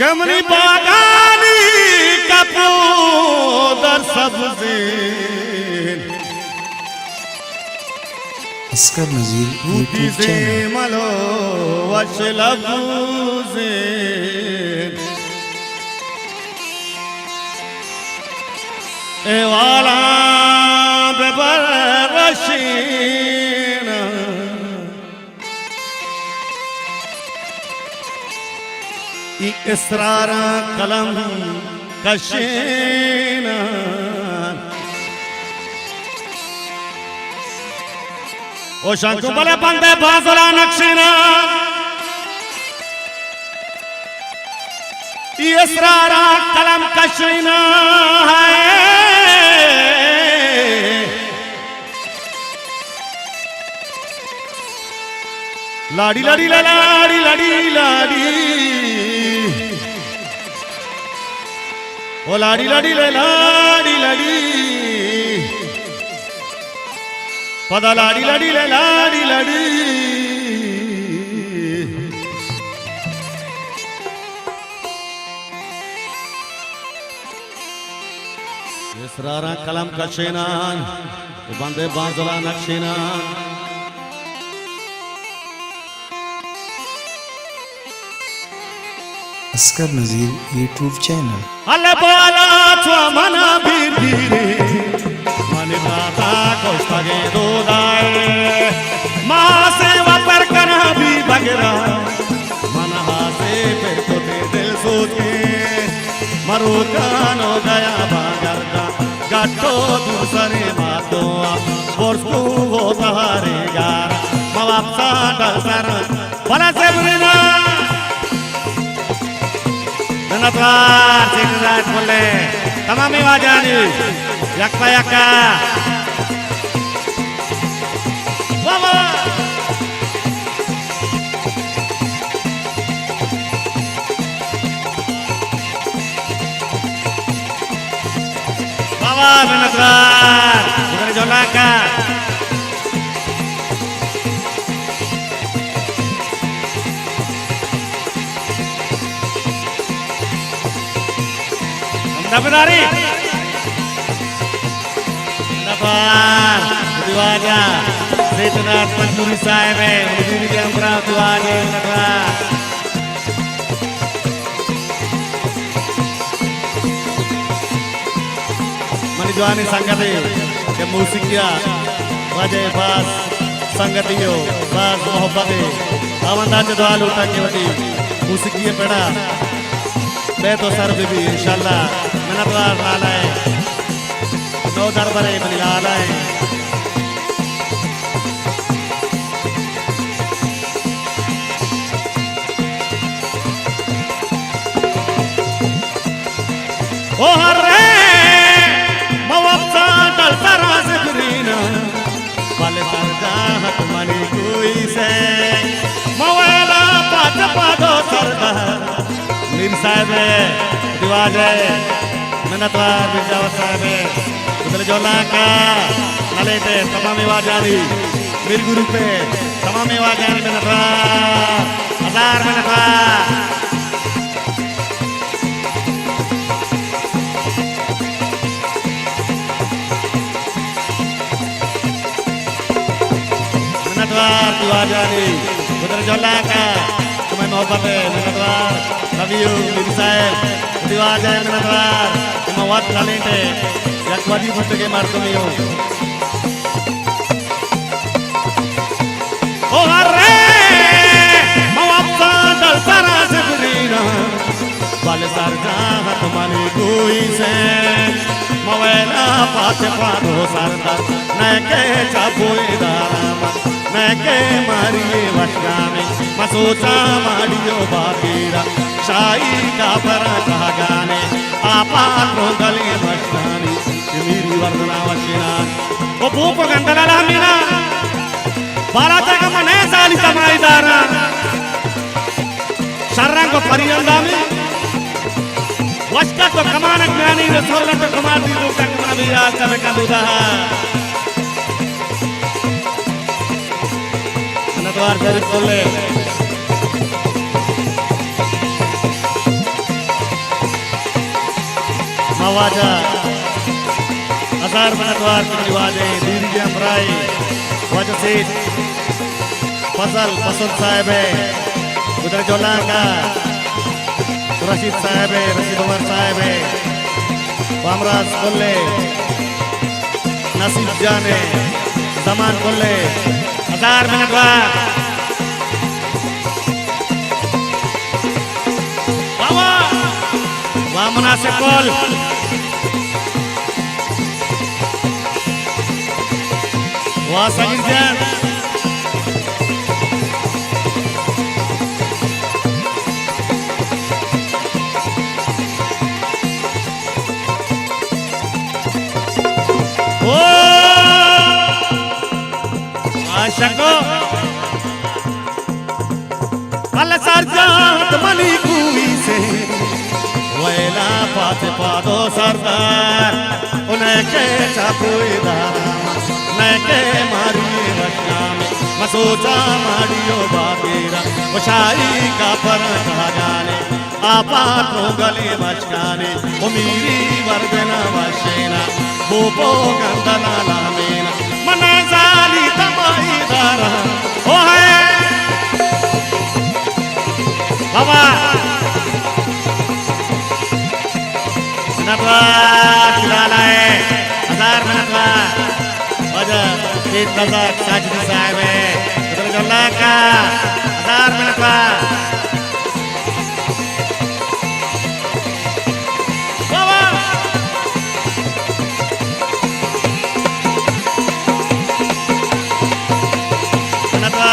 कमनी बागानी कपूदर सब्ज़ें अस्कर नज़ीर YouTube channel मलो वशलबुज़ें ए वाला बेबरशीना इसरारा कलम कशीना ओ शंकु बले बंदे बाजला नक्शीना इसरारा कलम कशीना है लाड़ी लाड़ी लाड़ी लाड़ी लाड़ी ओ लाड़ी लाड़ी लाड़ी लाड़ी पदा लाड़ी लाड़ी लाड़ी लाड़ी इसरारा कलम कशीनान बंदे बाजला नक्शीनान अस्कर नज़ीर यूट्यूब चैनल अल्लाह बाला तो मना बीरे माने बाता कोष्ठगे दो दाए माँ से वापर करना भी बगरा मन हासे फिर तो दिल सोचे मरो कानो गया बागरदा गाटो दूसरे मातो बोर्सू हो तहारे यार मवाप साडा सर बला सेबरिना Menatlar Cikrat boleh tamami wajani yakpa yakka Wawa Wawa menatlar bukan jolaka Dapatari, dapat diwaja, setelah pencuri saya, menjadi yang berat diwaja, dapat. Manijuani sanggati, ke musiknya, wajah bas sanggatiyo, bas mohabbati, amandan jadwal utak kewati, musiknya peda. मैं तो sir भी इंशाल्लाह मैंने तो लाला है नौ दरबारे बनी लाला है ओ हरे मवक्ता डल सराज बिरीना वाले सरदा हक मनी कोई से मवेला पाद पादो सरदा मीर साहब दिवाज मिन्नतवार बिजाव साहब उधर जोला का नलेते तमामी वाजानी मीर गुरु पे तमामी वाजानी मिन्नतवार हजार मिन्नतवार मिन्नतवार दिवाजानी उधर जोला का तुम्हें मोहब्बत है मिन्नतवार Love you, Bibi Saeb. Diwaja yang menatwar, mawat talente, yak wajib untuk martomiyo. Oh harre, mawat dal sara sebrina, bal sarja hat mani koi se, mawela paate paado sarda, nake chapoe darama, nake mariye vashgame, masocha mariyo bakira. शाही का पराठा गाने आपा रोगले मस्तानी मेरी वर्णना वशिना वो भूप गंडला laminar बाराचा का मने साली तमाई दारा शर्रंग को परियंदामी वस्का तो कमाना ज्ञानी रसोल तो कमाल दी लोग का कमाना भी आज तक का दूधा नतवार जरूर बोले आवाजा हजार बनतवार की वाजे दीदी अमराई वाजा से फजल पसंद साहब है उधर जोला का रशीद साहब है रशीद उमर साहब है बामराज कोल्ले नसीब जाने जमान कोल्ले हजार बनतवार बाबा वामना से कॉल वाह सगीर जान ओ आशको अल सरजात मनी कुई से वैला पाते पादो सरदार उन्हें के चापुई दारा नैके मारी वशामी मसोचा मारियो बागेरा वशाई का पर कहा जाने आपा तो गले बचकाने उमीरी वर्दना वशेना बोपो गंदना लामेना मने जाली तमाई दारा ओ है बाबा नटवा खिलाए हजार नटवा वजह एक तज़ाक साजिद साहब है उधर जोला का हजार नटवा बाबा नटवा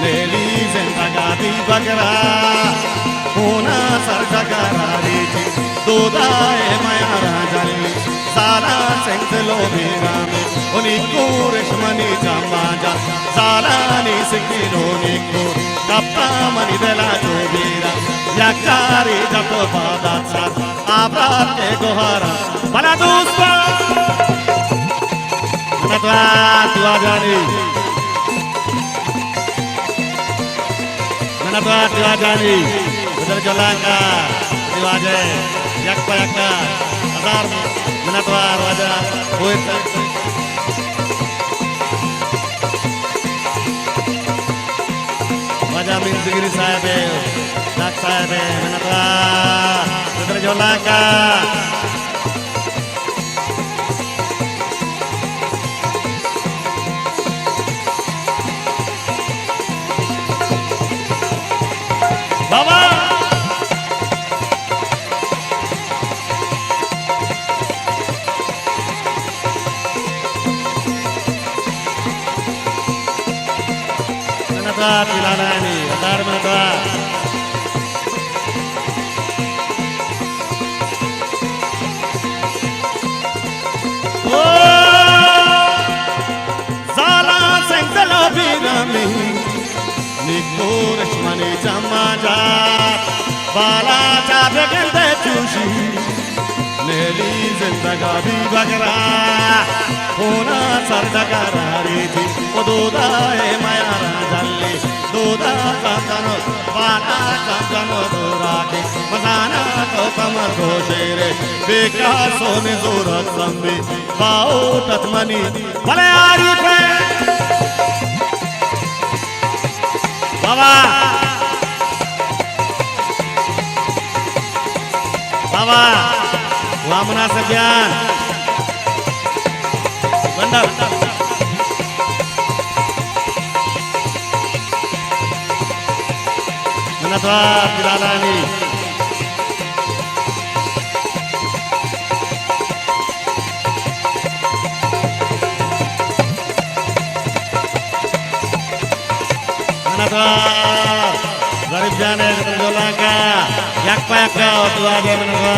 लेली जिंदगानी बगरा होना सर जगरा रीति दोदाए माया राजली सारा सिंगलो मेरा में उन्हीं को रेशमनी जमाजा सारा नी सिंगिनो निको कप्ता मनी दला जो मेरा याकारी जब बादा साथ आबाद के गोहारा भला दोस्तों नटवा तू आ जानी नटवा तू आ जानी उधर जोला का रिवाज है यक्का यक्का हजार नटवा राजा हुए राजा मिंजगिरी साहब है नाक साहब है नटवा उधर जोला का बाबा नटवा पिलाना नहीं हजार नटवा ओ साला संगला बीरामी निकोरश मनी जमाजा बाला चाबे गंदे चूशी नेली जिंदगानी बगरा होना सर डगरा रीति ओ दोदाए माया राजली दोदा कांगनो बाला कांगनो दोराके मजाना तो कमर घोषेरे बेका सोने जोरत संबी बाओ तत्मनी भले आरी पे बाबा बाबा वामना से बयान बंदा नटवा पिलानी नटवा गरीब जाने जोला का यक्का यक्का तू आ गए नटवा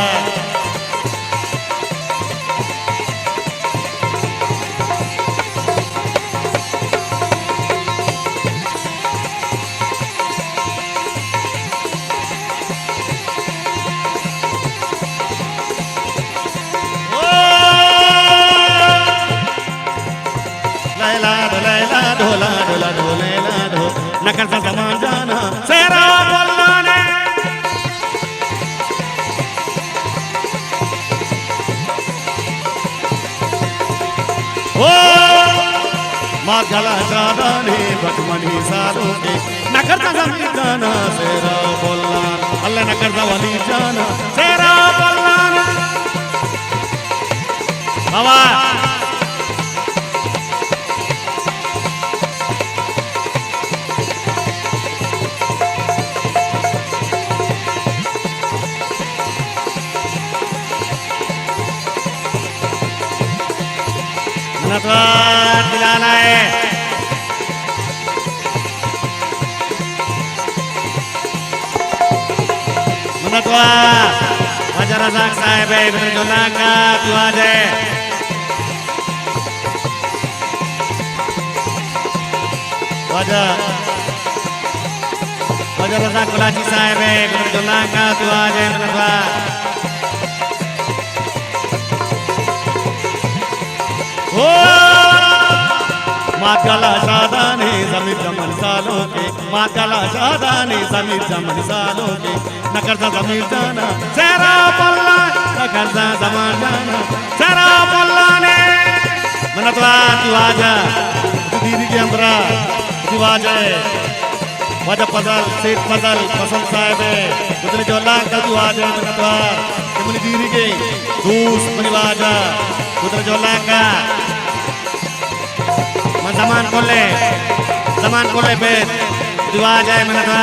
न कर जमान जाना सेरा बोलाने ओ माँ गला जादाने बचमनी सालों के न कर जमान जाना सेरा बोलाने अल्लाह न कर वली जाना सेरा बोलाने बाबा नतवार दिलाना है नतवार वजह रज़ाक साहिब इब्न जुल्ला का दुआज है वजह रज़ाक गुलाची साहिब इब्न जुल्ला का दुआज है नतवार मातला शादाने ज़मीर जमन सालों के मातला शादाने ज़मीर जमन सालों के न करता ज़मीर जाना सेरा बोला न करता ज़मान जाना सेरा बोला ने मनतवा दिवाजा दीदी के अंदरा दिवाजा वजह पजल सेठ पजल पसंद साहिब उतने जो अल्लाह का दिवाजा मनतवा मनी दीदी के दूस मनिवाजा उतने जो अल्लाह का zaman boleh bet dua aja mana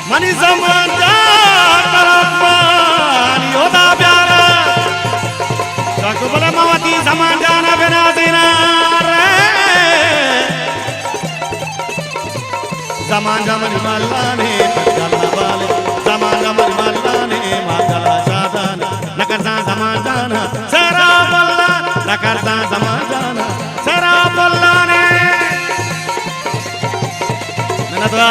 mani zaman karakman yoda pyara tak boleh mawati zaman jana benazina zaman zaman malane jalla bale zaman zaman malane magala sadana nakarza zaman jana sera bolla nakarza zaman jana sera bolla ne menatwa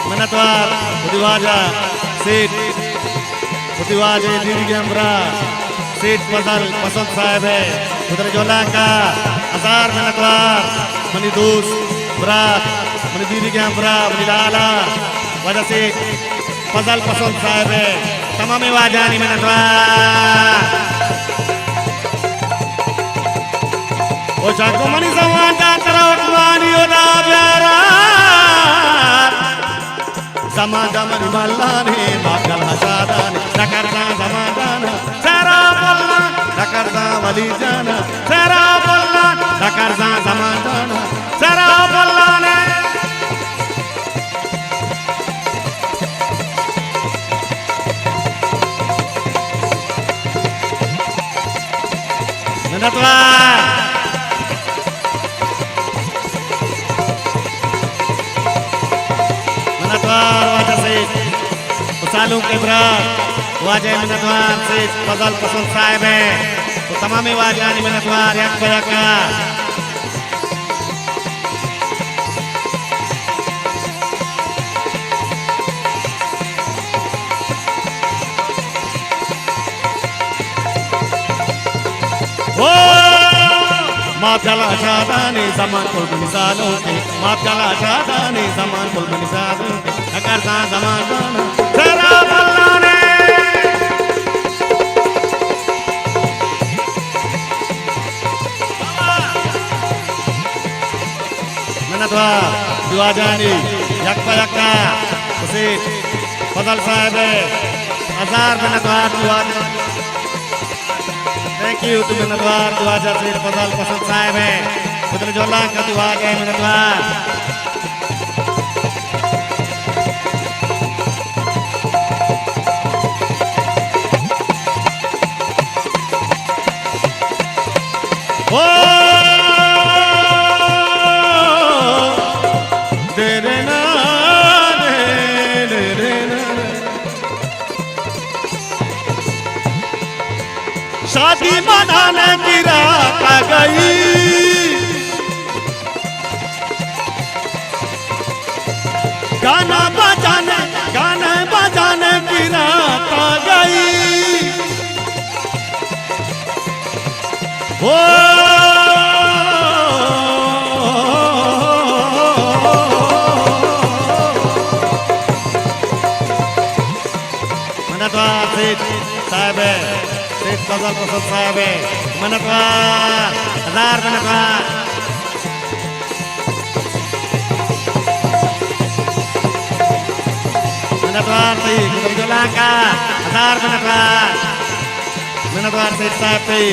menatwar Putiwaja seat Putiwaja diri Gambra seat pasal pasang sahib hai Putra Jola ka Azhar menatwar mani dus berat mani diri Gambra mani lala wajah seat pasal pasang sahib hai tamami wajah ni menatwar o jago mani zaman jantara ukmani oda pyara zaman zaman malane magal hasadane nakarta zaman jana sera bolla nakarta wali jana sera bolla nakarta zaman jana sera bolla ne menatwa wajah seat pesalung kebrat wajah menatwar seat pasal pasal sahib hai to tamame wajah ni menatwar yak bayaka maaf jala shadane zaman kul misalon ke maaf jala shadane zaman kul misalon ke nakarta zaman jana sera bollane menatwa dua jani yak bayaka usit fadal sahib azhar menatwa dua thank you to menatwar dua jazir fadal pasal sahib hai Putra Jola ka dua ke menatwar शादी मनाने की रात आ गई, गाना बजाने की रात आ गई। ओ मनतवार सेठ साहब है, सेठ फजल पसंद साहब है, मनतवार 1000 मनतवार। मनतवार थी कुतुबुद्दौला का 1000 मनतवार। मनतवार सेठ साहब थी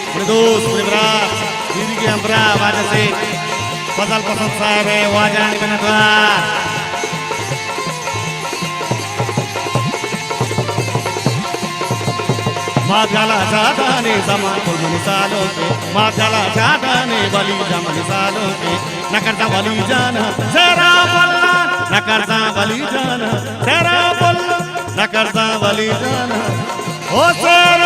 अपने दोस्त अपने बरात दीदी के हमरा वाजा से फजल पसंद साहब है वाजा मनतवार। माधला चाहता ने जमान को मिसालों के, माधला चाहता ने वली जमान मिसालों के, न करता वली जाना तेरा बल्ला, न करता वली जाना तेरा बल्ला, न करता वली जाना ओ तेरा